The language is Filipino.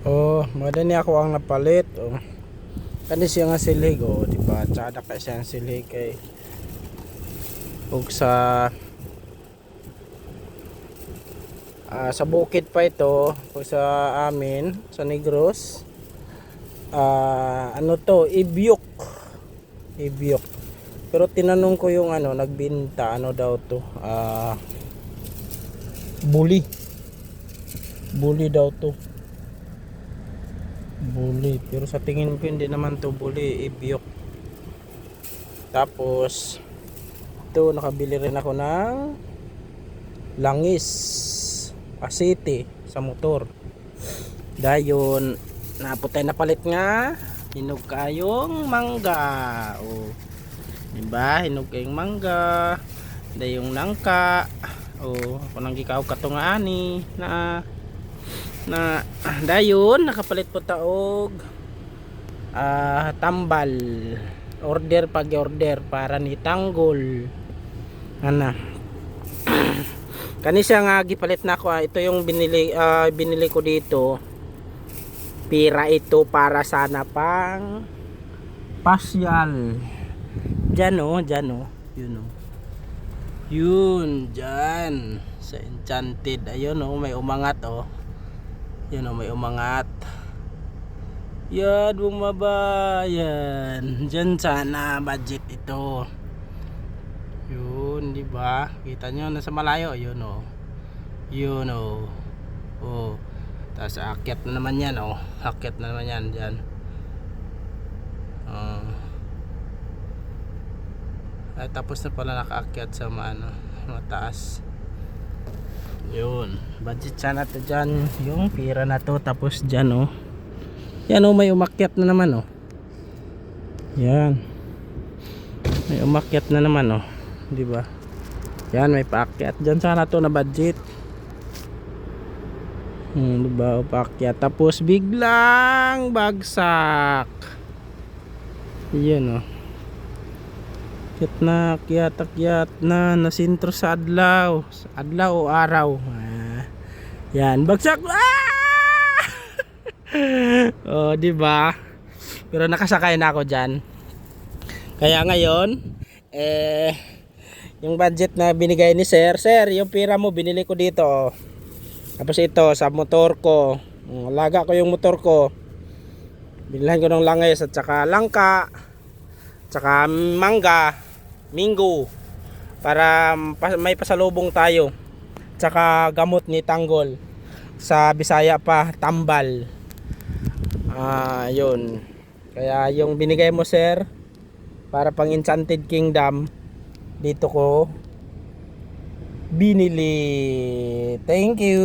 Oh, madani ako ang napalit. Oh. Kani siya nga silig, oh, di ba? Tsada ka siya ang silig kay ug sa bukid pa ito, ug sa amin, sa Negros. Ano to, ibyok. Ibyok. Pero tinanong ko yung ano, nagbinta, ano daw to? Buli. Buli daw to. Buli, pero sa tingin ko hindi naman to buli, ibyok. Tapos ito, nakabili rin ako ng langis asiti sa motor. Dayon naputay na palit nga hinog kayong mangga. Oh, diba? Hinog kayong mangga. Dayong nangka. Oh, kunang gikaw katong ani na dayon nakapalit po taog tambal. Order pag order para ni tanggol. Ana. Kani siya nga gipalit na ako. Ito yung binili ko dito. Pira ito para sana pang pasyal. Diyan oh, diyan oh. Yun oh. Yun, diyan sa Enchanted. Ayun oh, may umangat oh. Yun oh, may umangat. Yan, bumaba. Yan. Diyan sana budget ito. Yun, di ba? Kita nyo nasa malayo, yun oh. Yun oh. Oh. Tapos akyat na naman yan oh. Akyat na naman yan diyan. Ay, tapos na pala nakaakyat sa mataas. Yun. Budget sana to dyan. Yung pira na to. Tapos dyan oh. Yan oh, may umakyat na naman oh. Yan. May umakyat na naman oh. Di ba? Yan, may paakyat diyan sana to na budget. Di ba? Paakyat tapos biglang bagsak. Yan oh. Akyat na nasintro sa adlaw. Sa adlaw o araw. Yan, bagsak. Oh, di ba? Pero nakasakay na ako diyan. Kaya ngayon yung budget na binigay ni sir, yung pira mo binili ko dito oh. Tapos ito sa motor ko, alaga ko yung motor ko, bilhan ko ng langis at saka langka, saka mangga, minggo, para may pasalubong tayo, saka gamot ni tanggol, sa Bisaya pa tambal. Yun. Kaya yung binigay mo sir para pang Enchanted Kingdom dito ko binili. Thank you.